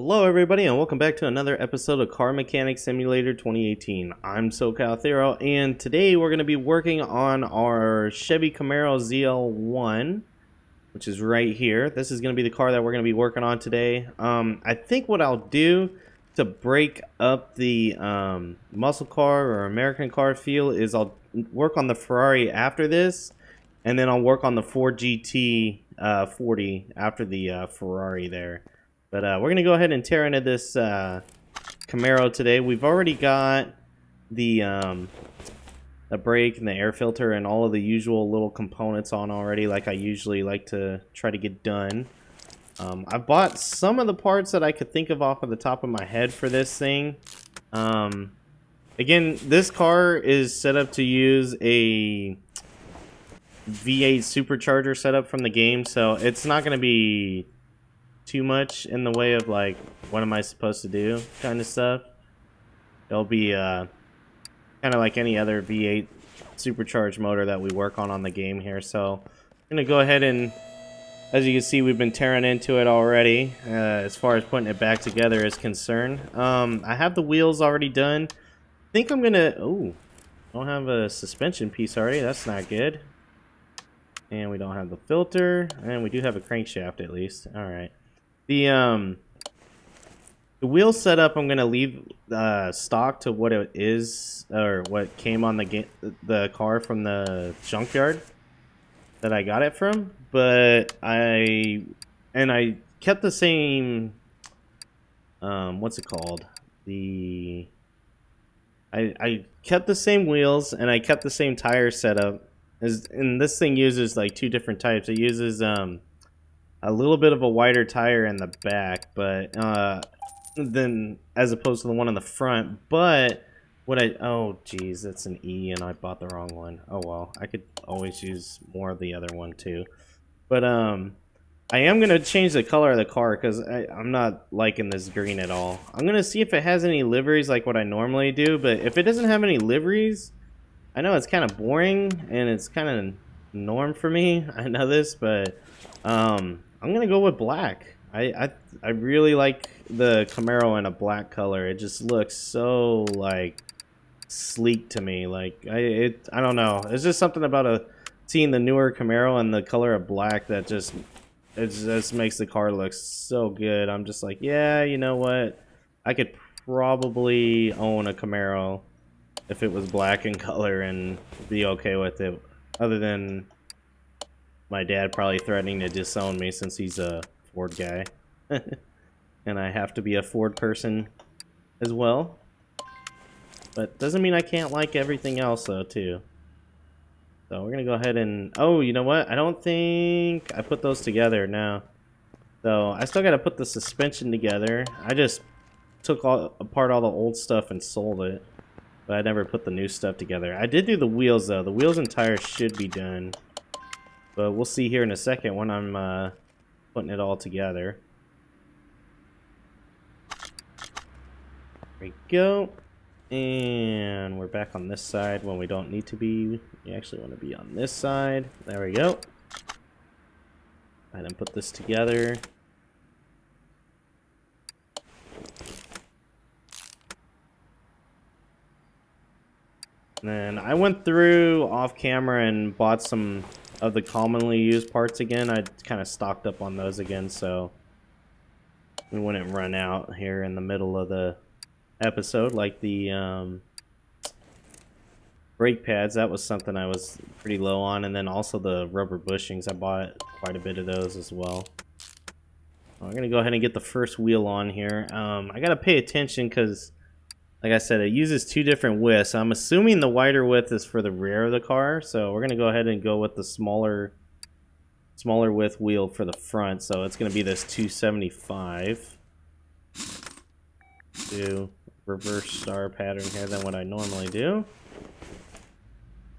Hello everybody and welcome back to another episode of Car Mechanic Simulator 2018. I'm SoCal Thero and today we're going to be working on our Chevy Camero ZL1, which is right here. This is going to be the car that we're going to be working on today. I think what I'll do to break up the muscle car or American car feel is I'll work on the Ferrari after this, and then I'll work on the Ford GT 40 after the Ferrari there. But we're going to go ahead and tear into this Camaro today. We've already got the brake and the air filter and all of the usual little components on already, like I usually like to try to get done. I bought some of the parts that I could think of off of the top of my head for this thing. Again, this car is set up to use a V8 supercharger setup from the game, so it's not going to be too much in the way of like what am I supposed to do kind of stuff. It'll be kind of like any other V8 supercharged motor that we work on the game here. So I'm gonna go ahead and, as you can see, we've been tearing into it already as far as putting it back together is concerned. I have the wheels already done. I think I'm gonna don't have a suspension piece already. That's not good. And we don't have the filter, and we do have a crankshaft at least. All right. The wheel setup I'm gonna leave stock to what it is, or what came on the car from the junkyard that I got it from. But I kept the same what's it called? I kept the same wheels and I kept the same tire setup. And this thing uses like two different types. It uses a little bit of a wider tire in the back, but then as opposed to the one in the front. But what oh geez, that's an E and I bought the wrong one. Oh well, I could always use more of the other one too. But I am gonna change the color of the car because I'm not liking this green at all. I'm gonna see if it has any liveries like what I normally do, but if it doesn't have any liveries, I know it's kind of boring and it's kind of norm for me. I know this, but I'm gonna go with black. I really like the Camaro in a black color. It just looks so like sleek to me. Like I don't know. It's just something about seeing the newer Camaro and the color of black that just makes the car look so good. I'm just like, yeah, you know what? I could probably own a Camaro if it was black in color and be okay with it. Other than my dad probably threatening to disown me since he's a Ford guy. And I have to be a Ford person as well. But doesn't mean I can't like everything else though too. So we're gonna go ahead and, oh, you know what? I don't think I put those together now. So I still gotta put the suspension together. I just took apart all the old stuff and sold it. But I never put the new stuff together. I did do the wheels though. The wheels and tires should be done. But we'll see here in a second when I'm putting it all together. There we go. And we're back on this side when we don't need to be. We actually want to be on this side. There we go. And then put this together. And then I went through off camera and bought some of the commonly used parts again. I kind of stocked up on those again so we wouldn't run out here in the middle of the episode. Like the brake pads, that was something I was pretty low on, and then also the rubber bushings. I bought quite a bit of those as well. I'm gonna go ahead and get the first wheel on here. I gotta pay attention because, like I said, it uses two different widths. I'm assuming the wider width is for the rear of the car, so we're gonna go ahead and go with the smaller width wheel for the front. So it's gonna be this 275. Do reverse star pattern here than what I normally do.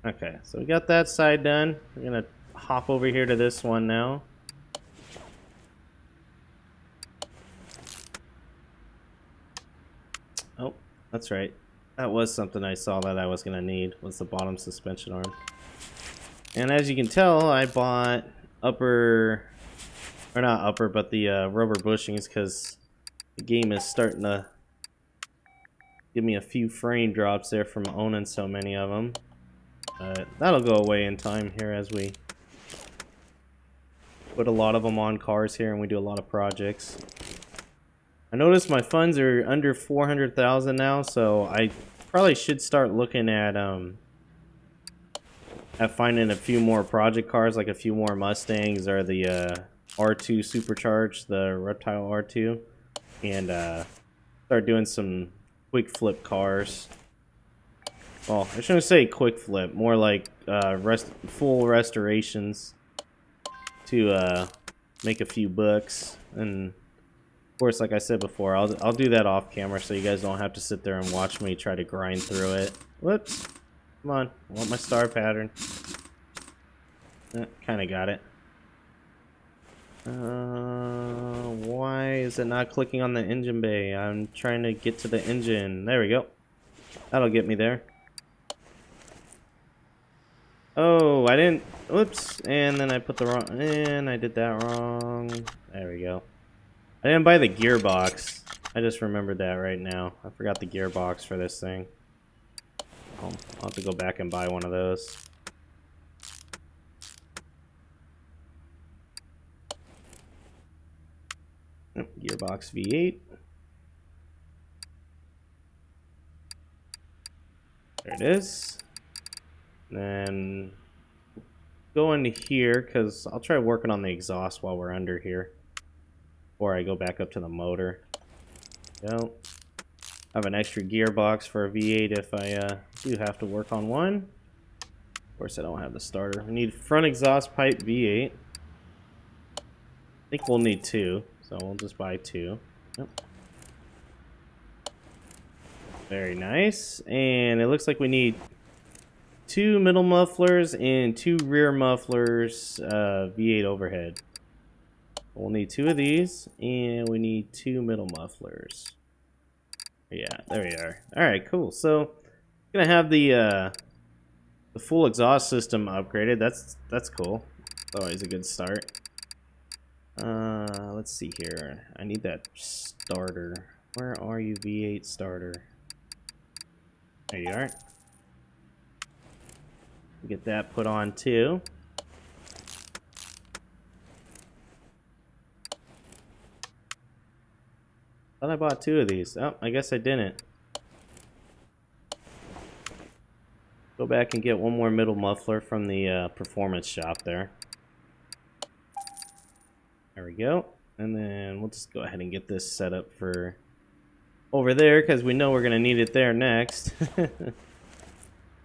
Okay, so we got that side done. We're gonna hop over here to this one now. Oh, that's right. That was something I saw that I was going to need, was the bottom suspension arm. And as you can tell, I bought upper, or not upper, but the rubber bushings because The game is starting to give me a few frame drops there from owning so many of them. But that'll go away in time here as we put a lot of them on cars here and we do a lot of projects. I noticed my funds are under 400,000 now, so I probably should start looking at finding a few more project cars, like a few more Mustangs or the R2 supercharged, the Reptile R2, and start doing some quick flip cars. Well, I shouldn't say quick flip, more like full restorations to make a few bucks. And of course, like I said before, I'll do that off camera so you guys don't have to sit there and watch me try to grind through it. Whoops! Come on, I want my star pattern. Kind of got it. Why is it not clicking on the engine bay? I'm trying to get to the engine. There we go. That'll get me there. Oh, I didn't. Whoops. And then I put the wrong. And I did that wrong. There we go. I didn't buy the gearbox. I just remembered that right now. I forgot the gearbox for this thing. I'll have to go back and buy one of those. Gearbox V8. There it is. Then go into here because I'll try working on the exhaust while we're under here before I go back up to the motor. Go. I have an extra gearbox for a V8 if I do have to work on one. Of course, I don't have the starter. We need front exhaust pipe V8. I think we'll need two, so we'll just buy two. Yep. Very nice. And it looks like we need two middle mufflers and two rear mufflers, V8 overhead. We'll need two of these, and we need two middle mufflers. Yeah, there we are. All right, cool. So, gonna have the full exhaust system upgraded. That's cool. It's always a good start. Let's see here. I need that starter. Where are you, V8 starter? There you are. Get that put on too. Thought I bought two of these. Oh, I guess I didn't. Go back and get one more middle muffler from the performance shop there. There we go. And then we'll just go ahead and get this set up for over there because we know we're going to need it there next.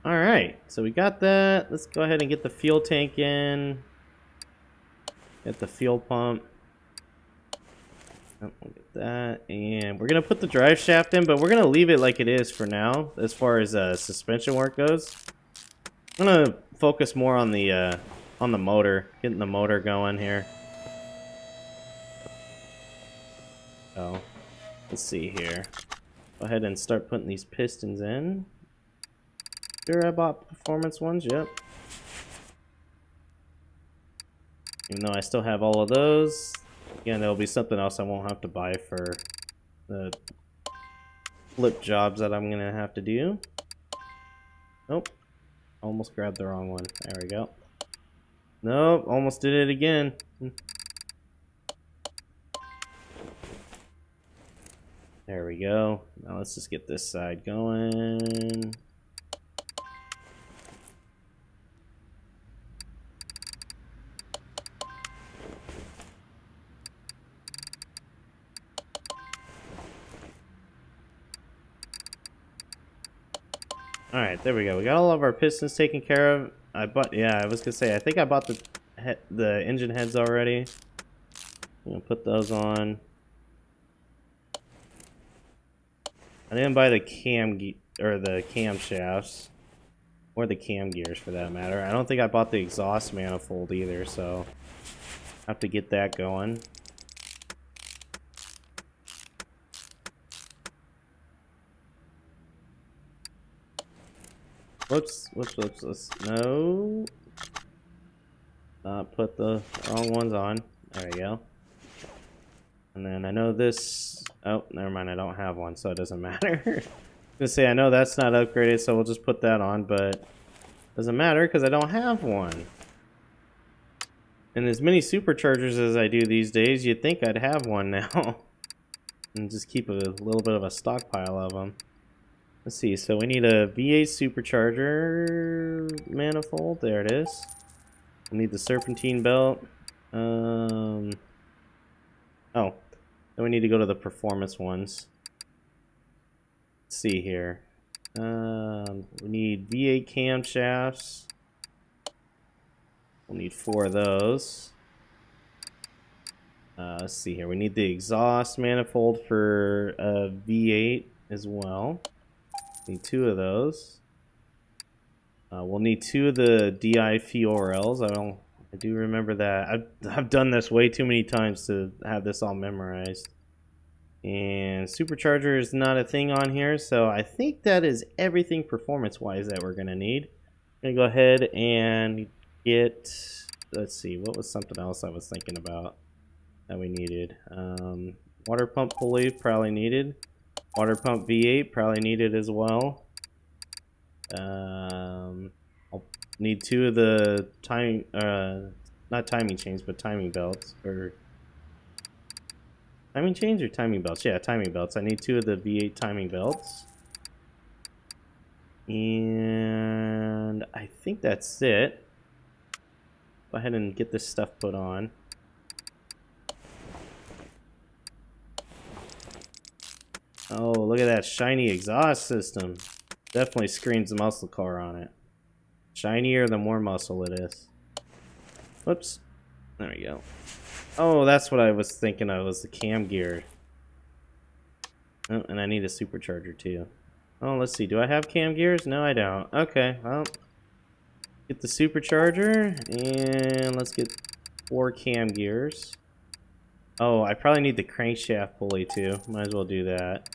Alright, so we got that. Let's go ahead and get the fuel tank in. Get the fuel pump. Oh, we'll get that. And we're going to put the drive shaft in, but we're going to leave it like it is for now as far as suspension work goes. I'm going to focus more on the motor, getting the motor going here. So, let's see here. Go ahead and start putting these pistons in. Sure, I bought performance ones, yep. Even though I still have all of those. Again, there'll be something else I won't have to buy for the flip jobs that I'm gonna have to do. Nope. Almost grabbed the wrong one. There we go. Nope, almost did it again. There we go. Now let's just get this side going. Alright, there we go. We got all of our pistons taken care of. I was gonna say, I think I bought the engine heads already. I'm gonna put those on. I didn't buy the the camshafts, or the cam gears for that matter. I don't think I bought the exhaust manifold either, so I have to get that going. Whoops. No. Put the wrong ones on. There we go. And then I know this... Oh, never mind, I don't have one, so it doesn't matter. I was gonna say, I know that's not upgraded, so we'll just put that on, but... Doesn't matter, because I don't have one. And as many superchargers as I do these days, you'd think I'd have one now. And just keep a little bit of a stockpile of them. Let's see, so we need a V8 supercharger manifold. There it is. We need the serpentine belt. Oh, then we need to go to the performance ones. Let's see here. We need V8 camshafts. We'll need 4 of those. Let's see here. We need the exhaust manifold for V8 as well. Need 2 of those. We'll need 2 of the DI fuel rails. I do remember that. I've done this way too many times to have this all memorized. And supercharger is not a thing on here, so I think that is everything performance-wise that we're gonna need. I'm gonna go ahead and get. Let's see. What was something else I was thinking about that we needed? Water pump pulley probably needed. Water pump V8 probably needed as well. I'll need 2 of the timing, not timing chains, but timing belts. Or timing chains or timing belts? Yeah, timing belts. I need 2 of the V8 timing belts. And I think that's it. Go ahead and get this stuff put on. Oh, look at that shiny exhaust system. Definitely screams the muscle car on it. Shinier, the more muscle it is. Whoops. There we go. Oh, that's what I was thinking of, was the cam gear. Oh, and I need a supercharger too. Oh, let's see. Do I have cam gears? No, I don't. Okay, well. Get the supercharger, and let's get 4 cam gears. Oh, I probably need the crankshaft pulley too. Might as well do that.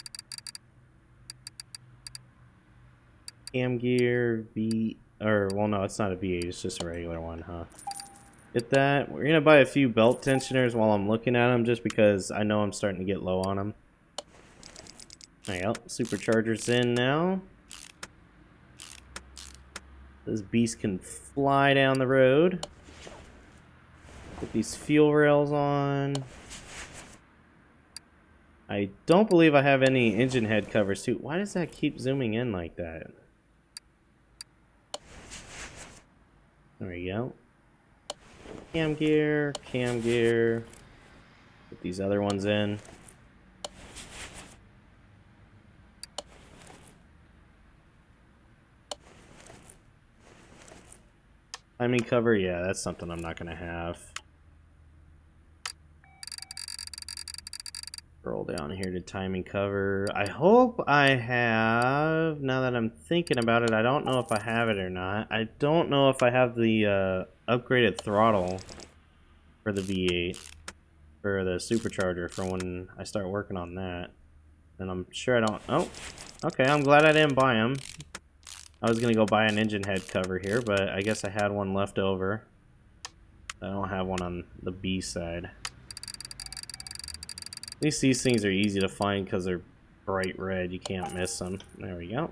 Cam gear well, no, it's not a V8, it's just a regular one, huh? Get that. We're gonna buy a few belt tensioners while I'm looking at them, just because I know I'm starting to get low on them. There you go. Supercharger's in now. This beast can fly down the road. Put these fuel rails on. I don't believe I have any engine head covers too. Why does that keep zooming in like that? There we go. Cam gear, cam gear. Put these other ones in. Timing cover, yeah, that's something I'm not gonna have. Roll down here to timing cover. I hope I have, now that I'm thinking about it, I don't know if I have it or not. I don't know if I have the upgraded throttle for the V8, for the supercharger for when I start working on that. And I'm sure I don't, oh, okay, I'm glad I didn't buy them. I was gonna go buy an engine head cover here, but I guess I had one left over. I don't have one on the B side. At least these things are easy to find because they're bright red. You can't miss them. There we go.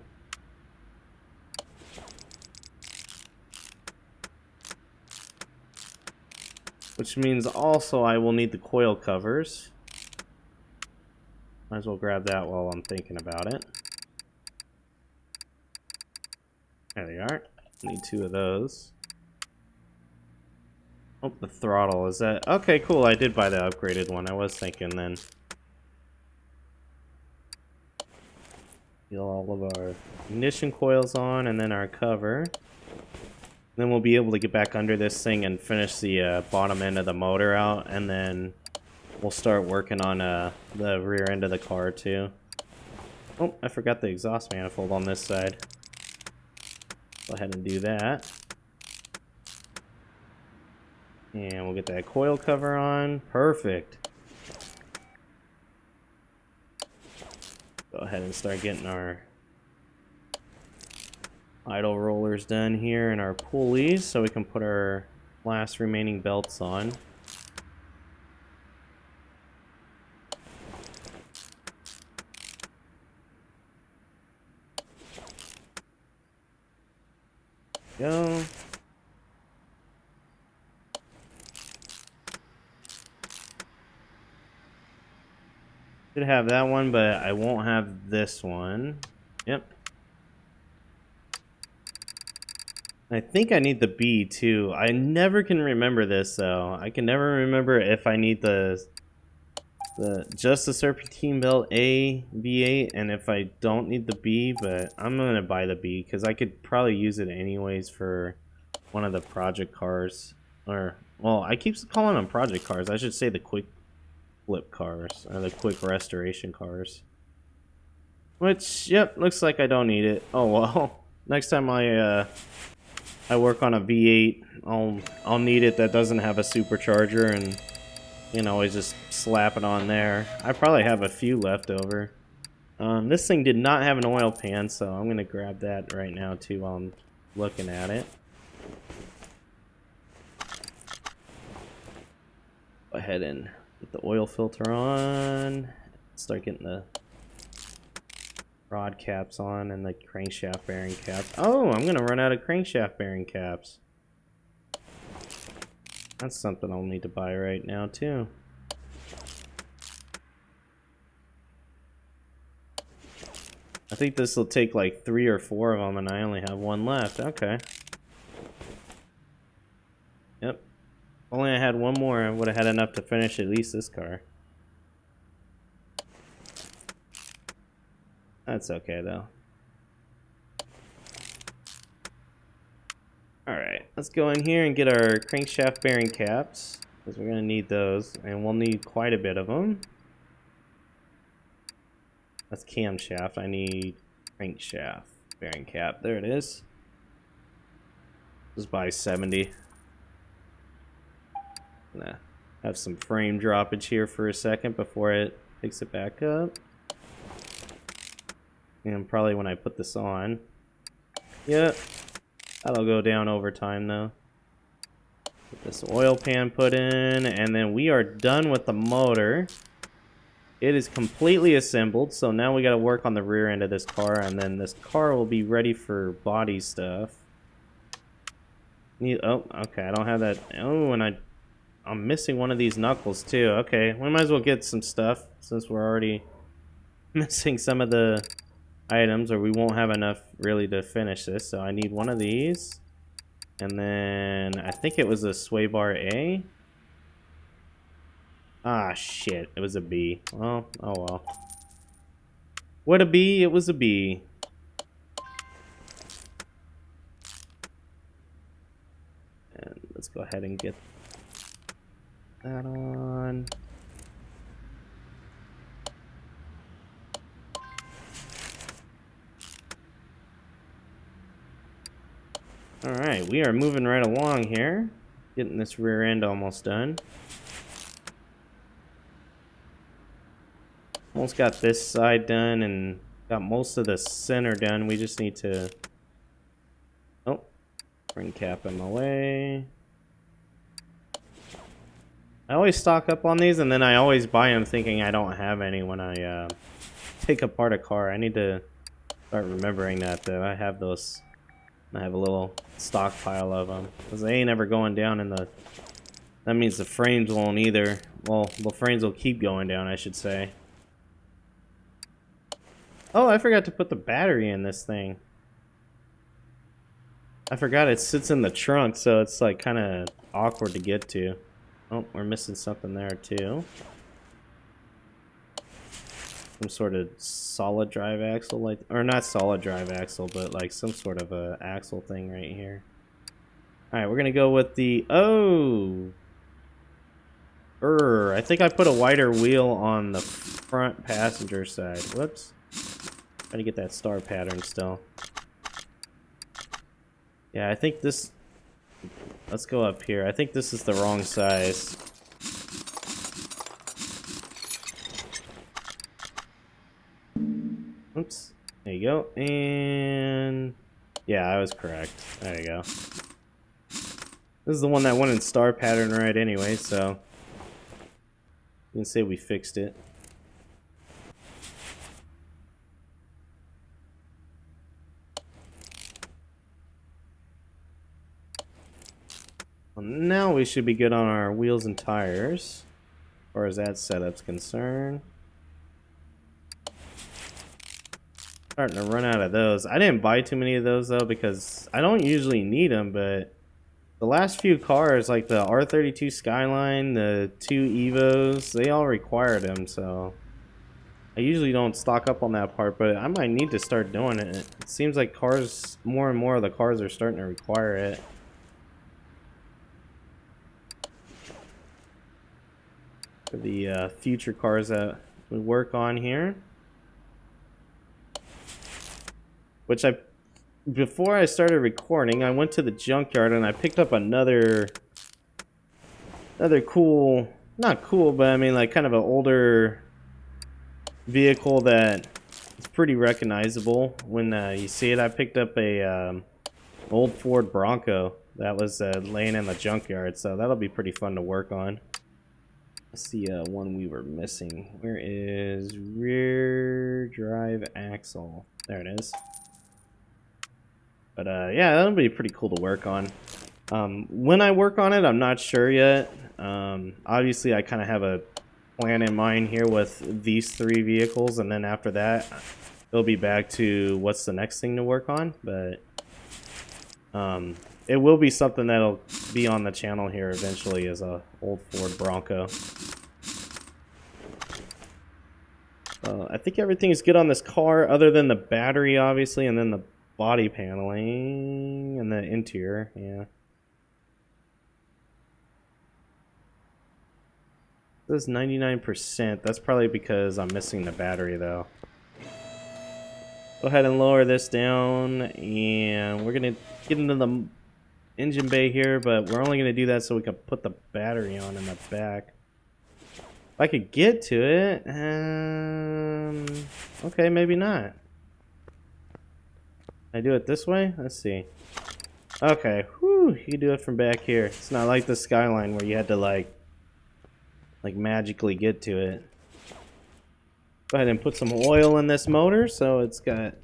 Which means also I will need the coil covers. Might as well grab that while I'm thinking about it. There they are. Need 2 of those. Oh, the throttle. Is that... Okay, cool. I did buy the upgraded one. I was thinking then. Get all of our ignition coils on, and then our cover. Then we'll be able to get back under this thing and finish the bottom end of the motor out, and then we'll start working on the rear end of the car too. Oh, I forgot the exhaust manifold on this side. Go ahead and do that. And we'll get that coil cover on. Perfect. Go ahead and start getting our idle rollers done here and our pulleys so we can put our last remaining belts on. Go. Should have that one, but I won't have this one. Yep. I think I need the B too. I never can remember this though. I can never remember if I need the just the serpentine belt A V8 and if I don't need the B, but I'm gonna buy the B because I could probably use it anyways for one of the project cars. Or well, I keep calling them project cars. I should say the quick flip cars or the quick restoration cars. Which, yep, looks like I don't need it. Oh well. Next time I work on a V8, I'll need it that doesn't have a supercharger, and you know, always just slap it on there. I probably have a few left over. This thing did not have an oil pan, so I'm gonna grab that right now too while I'm looking at it. Go ahead and get the oil filter on. Start getting the rod caps on and the crankshaft bearing caps. Oh, I'm gonna run out of crankshaft bearing caps. That's something I'll need to buy right now too. I think this will take like 3 or 4 of them and I only have one left. Okay. Yep. If only I had one more, I would have had enough to finish at least this car. That's okay though. Alright, let's go in here and get our crankshaft bearing caps, because we're going to need those, and we'll need quite a bit of them. That's camshaft. I need crankshaft bearing cap. There it is. Just buy 70. Gonna have some frame droppage here for a second before it picks it back up. And probably when I put this on. Yep. That'll go down over time though. Get this oil pan put in, and then we are done with the motor. It is completely assembled, so now we gotta work on the rear end of this car, and then this car will be ready for body stuff. Oh, okay, I don't have that. Oh, and I'm missing one of these knuckles too. Okay, we might as well get some stuff since we're already missing some of the items, or we won't have enough really to finish this. So I need one of these, and then I think it was a sway bar A. Ah shit, it was a B. Well, oh well. What a B, it was a B. And let's go ahead and get that on. Alright, we are moving right along here. Getting this rear end almost done. Almost got this side done and got most of the center done. We just need to... Oh, bring cap in my way. I always stock up on these, and then I always buy them thinking I don't have any when I take apart a car. I need to start remembering that, though. I have those. I have a little stockpile of them, because they ain't ever going down in the... That means the frames won't either. Well, the frames will keep going down, I should say. Oh, I forgot to put the battery in this thing. I forgot it sits in the trunk, so it's like kind of awkward to get to. Oh, we're missing something there too. Some sort of solid drive axle, like, or not solid drive axle, but like some sort of a axle thing right here. All right, we're gonna go with the I think I put a wider wheel on the front passenger side. Whoops. Try to get that star pattern still. Yeah, I think this... Let's go up here. I think this is the wrong size. Oops. There you go. And... Yeah, I was correct. There you go. This is the one that went in star pattern right anyway, so... You can say we fixed it. Well, now we should be good on our wheels and tires, as far as that setup's concerned. Starting to run out of those. I didn't buy too many of those though because I don't usually need them, but the last few cars, like the R32 Skyline, the 2 Evos, they all required them, so I usually don't stock up on that part, but I might need to start doing it. It seems like cars, more and more of the cars are starting to require it. For the future cars that we work on here. Which before I started recording, I went to the junkyard and I picked up another cool, not cool, but I mean like kind of an older vehicle that is pretty recognizable when you see it. I picked up a old Ford Bronco that was laying in the junkyard, so that'll be pretty fun to work on. That's the one we were missing. Where is rear drive axle? There it is. But yeah, that'll be pretty cool to work on. When I work on it, I'm not sure yet. Obviously, I kind of have a plan in mind here with these 3 vehicles, and then after that, it'll be back to what's the next thing to work on. But it will be something that'll be on the channel here eventually as a old Ford Bronco. I think everything is good on this car, other than the battery, obviously, and then the body paneling and the interior. Yeah. This is 99%. That's probably because I'm missing the battery though. Go ahead and lower this down, and we're gonna get into the engine bay here, but we're only gonna do that so we can put the battery on in the back. If I could get to it, okay, maybe not. Can I do it this way? Let's see. Okay, whew, you can do it from back here. It's not like the Skyline where you had to like magically get to it. Go ahead and put some oil in this motor so it's got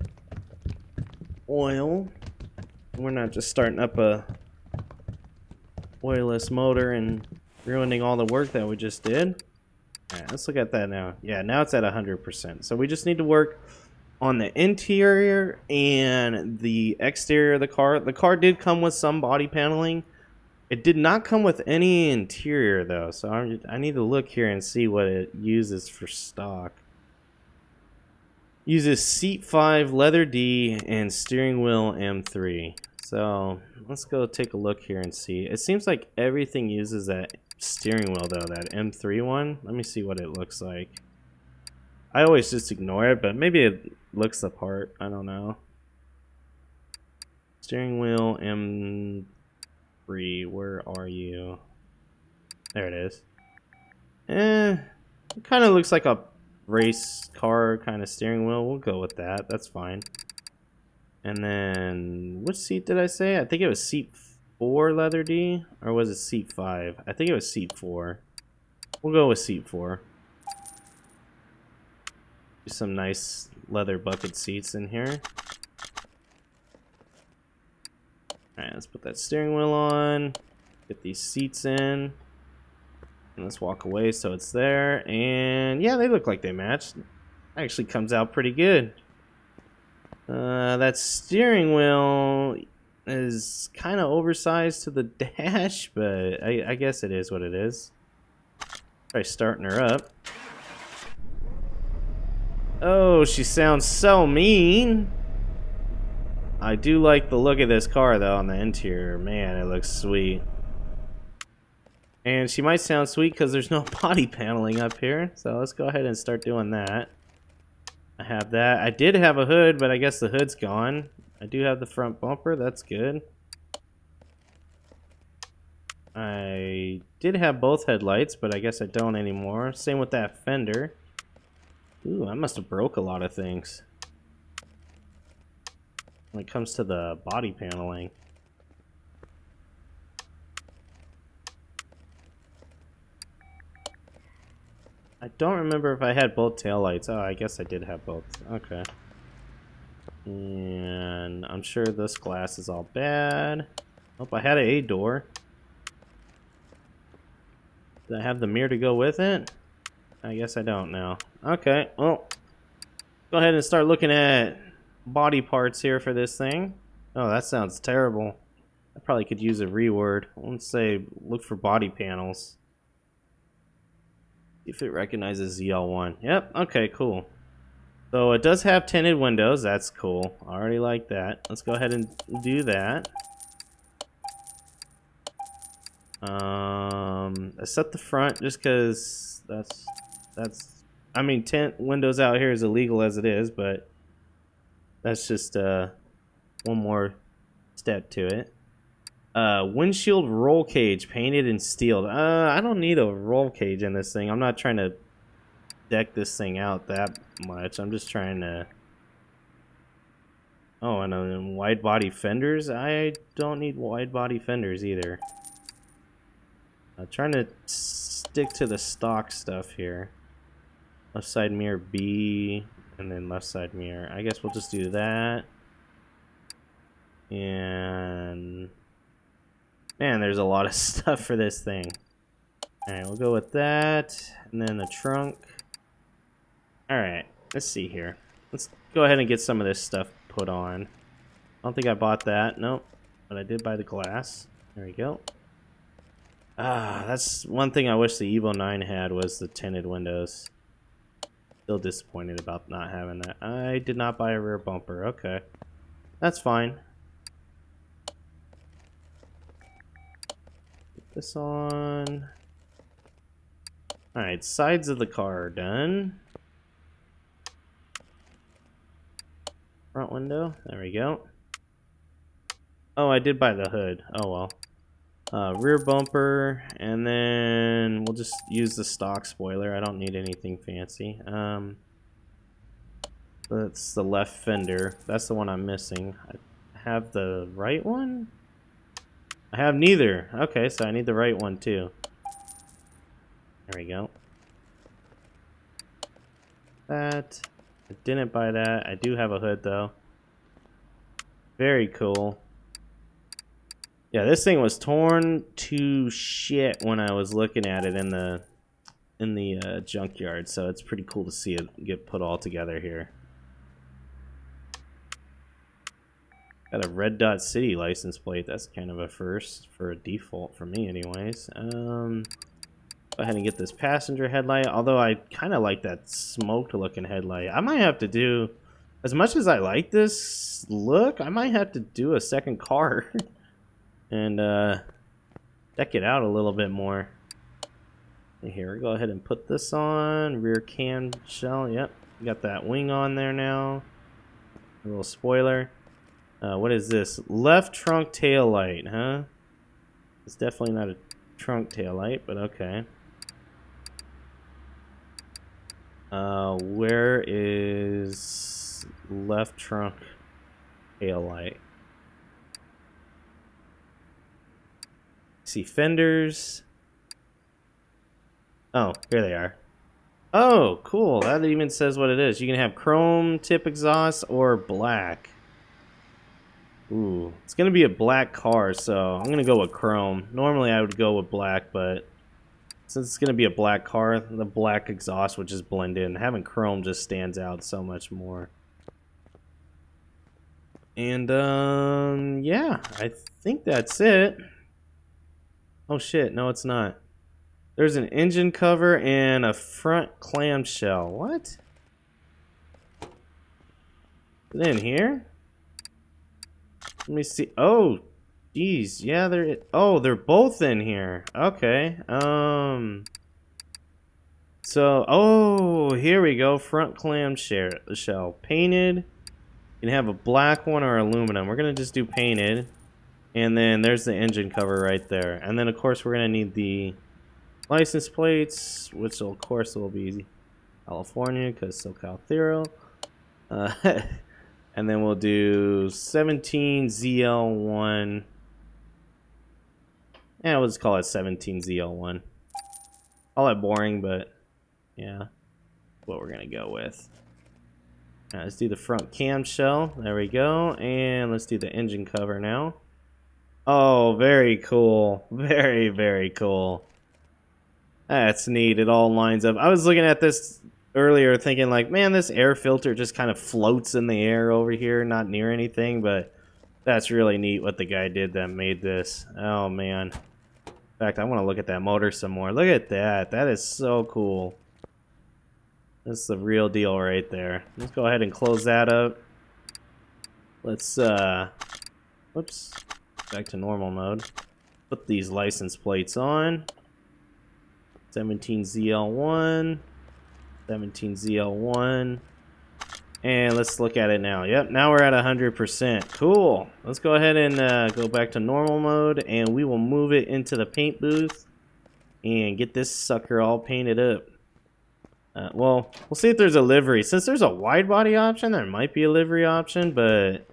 oil. We're not just starting up a oilless motor and ruining all the work that we just did. Alright, let's look at that now. Yeah, now it's at 100%. So we just need to work on the interior and the exterior of the car. The car did come with some body paneling. It did not come with any interior though, so I need to look here and see what it uses for stock. Uses seat 5, leather D, and steering wheel M3. So let's go take a look here and see. It seems like everything uses that steering wheel though, that M3 one. Let me see what it looks like. I always just ignore it, but maybe it looks the part. I don't know. Steering wheel M3, where are you? There it is. It kind of looks like a race car kind of steering wheel. We'll go with that. That's fine. And then, which seat did I say? I think it was seat 4 leather D, or was it seat 5? I think it was seat 4. We'll go with seat 4. Some nice leather bucket seats in here. Alright, let's put that steering wheel on. Get these seats in. And let's walk away so it's there. And yeah, they look like they match. Actually comes out pretty good. That steering wheel is kind of oversized to the dash, but I guess it is what it is. Try starting her up. Oh, she sounds so mean. I do like the look of this car though on the interior. Man, it looks sweet. And she might sound sweet because there's no body paneling up here. So let's go ahead and start doing that. I have that. I did have a hood, but I guess the hood's gone. I do have the front bumper. That's good. I did have both headlights, but I guess I don't anymore. Same with that fender. Ooh, I must have broke a lot of things when it comes to the body paneling. I don't remember if I had both taillights. Oh, I guess I did have both. Okay. And I'm sure this glass is all bad. Oh, I had a door. Do I have the mirror to go with it? I guess I don't now. Okay, well, go ahead and start looking at body parts here for this thing. Oh, that sounds terrible. I probably could use a reword. Let's say look for body panels. See if it recognizes ZL1. Yep, okay, cool. So it does have tinted windows. That's cool. I already like that. Let's go ahead and do that. I set the front just because that's I mean, tint windows out here is illegal as it is, but that's just one more step to it. Windshield roll cage painted and steeled. I don't need a roll cage in this thing. I'm not trying to deck this thing out that much. I'm just trying to... Oh, and wide body fenders? I don't need wide body fenders either. I'm trying to stick to the stock stuff here. Left side mirror B, and then left side mirror. I guess we'll just do that. And... Man, there's a lot of stuff for this thing. Alright, we'll go with that. And then the trunk. Alright, let's see here. Let's go ahead and get some of this stuff put on. I don't think I bought that. Nope. But I did buy the glass. There we go. Ah, that's one thing I wish the Evo 9 had was the tinted windows. Still disappointed about not having that. I did not buy a rear bumper. Okay. That's fine. Put this on. Alright, sides of the car are done. Front window. There we go. Oh, I did buy the hood. Oh well. Rear bumper, and then we'll just use the stock spoiler. I don't need anything fancy. That's the left fender. That's the one I'm missing. I have the right one? I have neither. Okay, so I need the right one too. There we go. That. I didn't buy that. I do have a hood though. Very cool. Yeah, this thing was torn to shit when I was looking at it in the junkyard, so it's pretty cool to see it get put all together here. Got a Red Dot City license plate. That's kind of a first for a default for me anyways. Go ahead and get this passenger headlight, although I kind of like that smoked looking headlight. I might have to do, as much as I like this look, I might have to do a second car. And deck it out a little bit more. Here, go ahead and put this on. Rear cam shell. Yep, got that wing on there now. A little spoiler. What is this? Left trunk tail light, huh? It's definitely not a trunk tail light, but okay. Where is left trunk tail light? See fenders. Oh, here they are. Oh, cool. That even says what it is. You can have chrome tip exhaust or black. Ooh, it's gonna be a black car, so I'm gonna go with chrome. Normally I would go with black, but since it's gonna be a black car, the black exhaust would just blend in. Having chrome just stands out so much more. And yeah, I think that's it. Oh shit, no it's not. There's an engine cover and a front clamshell. What? Is it in here? Let me see. Oh, geez. Yeah, they're both in here. Okay. So, oh, here we go. Front clamshell. Painted. You can have a black one or aluminum. We're going to just do painted. And then there's the engine cover right there. And then, of course, we're going to need the license plates, which, of course, will be California because SoCal Thero. And then we'll do 17ZL1. Yeah, we'll just call it 17ZL1. Call it boring, but yeah, what we're going to go with. Right, let's do the front camshell. There we go. And let's do the engine cover now. Oh, very cool. Very, very cool. That's neat. It all lines up. I was looking at this earlier thinking like, man, this air filter just kind of floats in the air over here, not near anything, but that's really neat what the guy did that made this. Oh, man. In fact, I want to look at that motor some more. Look at that. That is so cool. That's the real deal right there. Let's go ahead and close that up. Let's, whoops. Back to normal mode. Put these license plates on. 17ZL1. 17ZL1. And let's look at it now. Yep, now we're at 100%. Cool. Let's go ahead and go back to normal mode, and we will move it into the paint booth and get this sucker all painted up. Well, we'll see if there's a livery. Since there's a wide body option, there might be a livery option, but...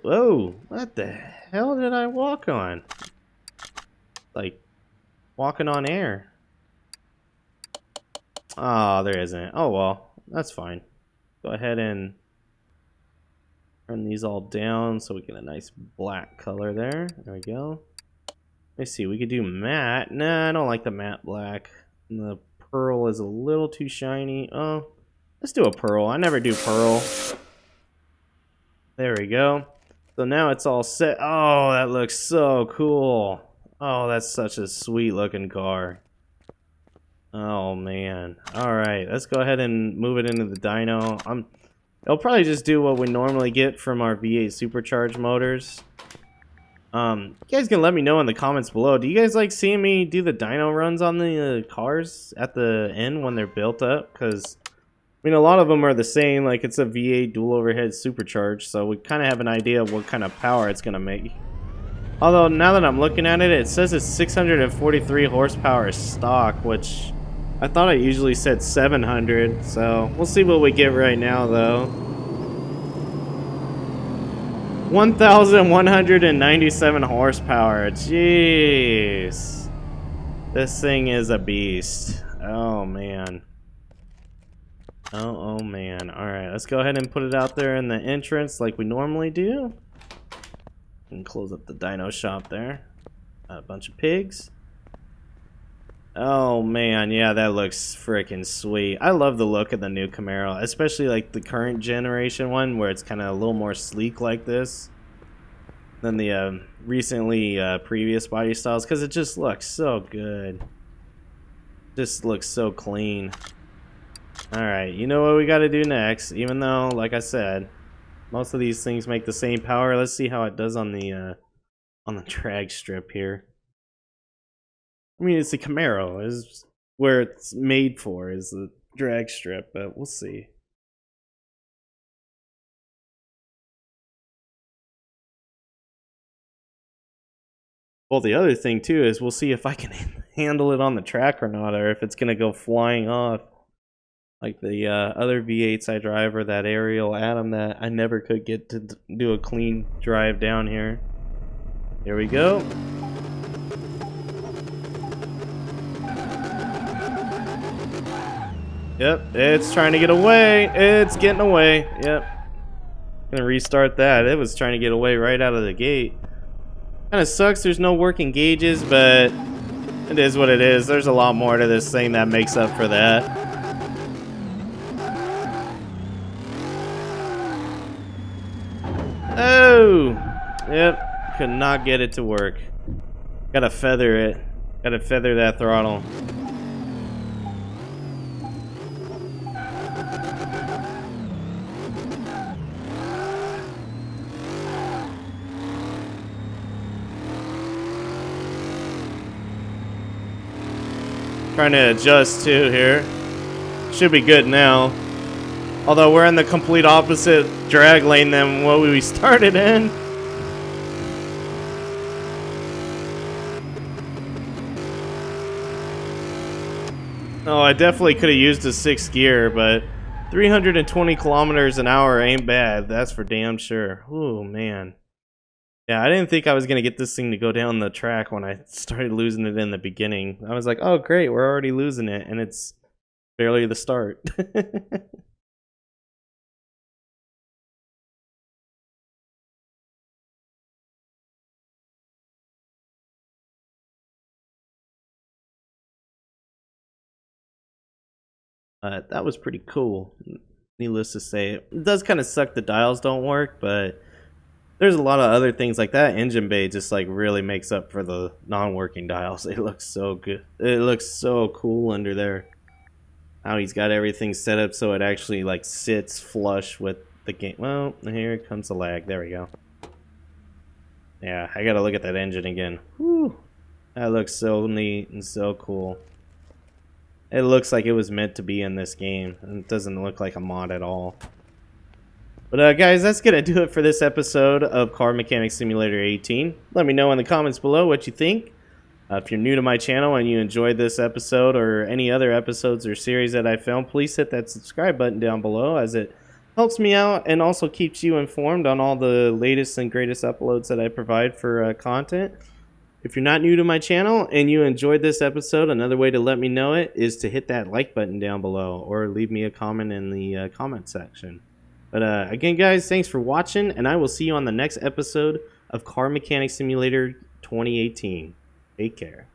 whoa, what the hell did I walk on? Like, walking on air. Oh, there isn't. Oh, well, that's fine. Go ahead and turn these all down so we get a nice black color there. There we go. Let me see, we could do matte. Nah, I don't like the matte black. And the pearl is a little too shiny. Oh, let's do a pearl. I never do pearl. There we go. So now it's all set. Oh, that looks so cool. Oh, that's such a sweet looking car. Oh man. Alright, let's go ahead and move it into the dyno. It'll probably just do what we normally get from our V8 supercharged motors. You guys can let me know in the comments below. Do you guys like seeing me do the dyno runs on the cars at the end when they're built up? Because, I mean, a lot of them are the same. Like, it's a V8 dual overhead supercharged, so we kind of have an idea of what kind of power it's going to make. Although, now that I'm looking at it, it says it's 643 horsepower stock, which... I thought it usually said 700, so we'll see what we get right now, though. 1,197 horsepower. Jeez. This thing is a beast. Oh, man. Oh, man. Alright, let's go ahead and put it out there in the entrance like we normally do. And close up the dyno shop there. A bunch of pigs. Oh man, yeah, that looks freaking sweet. I love the look of the new Camaro, especially like the current generation one where it's kind of a little more sleek like this than the recently previous body styles, because it just looks so good. Just looks so clean. Alright, you know what we got to do next, even though, like I said, most of these things make the same power. Let's see how it does on the drag strip here. I mean, it's a Camaro, is where it's made for, is the drag strip, but we'll see. Well, the other thing too is we'll see if I can handle it on the track or not, or if it's gonna go flying off like the other V8s I drive, or that Ariel Atom that I never could get to do a clean drive down here. Here we go. Yep, it's trying to get away. It's getting away. Yep. Gonna restart that. It was trying to get away right out of the gate. Kinda sucks there's no working gauges, but it is what it is. There's a lot more to this thing that makes up for that. Oh! Yep, could not get it to work. Gotta feather it. Gotta feather that throttle. Trying to adjust too here. Should be good now. Although we're in the complete opposite drag lane than what we started in. Oh, I definitely could have used a 6th gear, but 320 kilometers an hour ain't bad. That's for damn sure. Ooh, man. Yeah, I didn't think I was going to get this thing to go down the track when I started losing it in the beginning. I was like, oh, great, we're already losing it, and it's barely the start. That was pretty cool. Needless to say, it does kind of suck the dials don't work, but there's a lot of other things like that. Engine bay just like really makes up for the non-working dials. It looks so good. It looks so cool under there. How he's got everything set up so it actually like sits flush with the game. Well, here comes the lag. There we go. Yeah, I gotta look at that engine again. Whew. That looks so neat and so cool. It looks like it was meant to be in this game. It doesn't look like a mod at all. But guys, that's going to do it for this episode of Car Mechanic Simulator 18. Let me know in the comments below what you think. If you're new to my channel and you enjoyed this episode or any other episodes or series that I filmed, please hit that subscribe button down below, as it helps me out and also keeps you informed on all the latest and greatest uploads that I provide for content. If you're not new to my channel and you enjoyed this episode, another way to let me know it is to hit that like button down below or leave me a comment in the comment section. But again, guys, thanks for watching, and I will see you on the next episode of Car Mechanic Simulator 2018. Take care.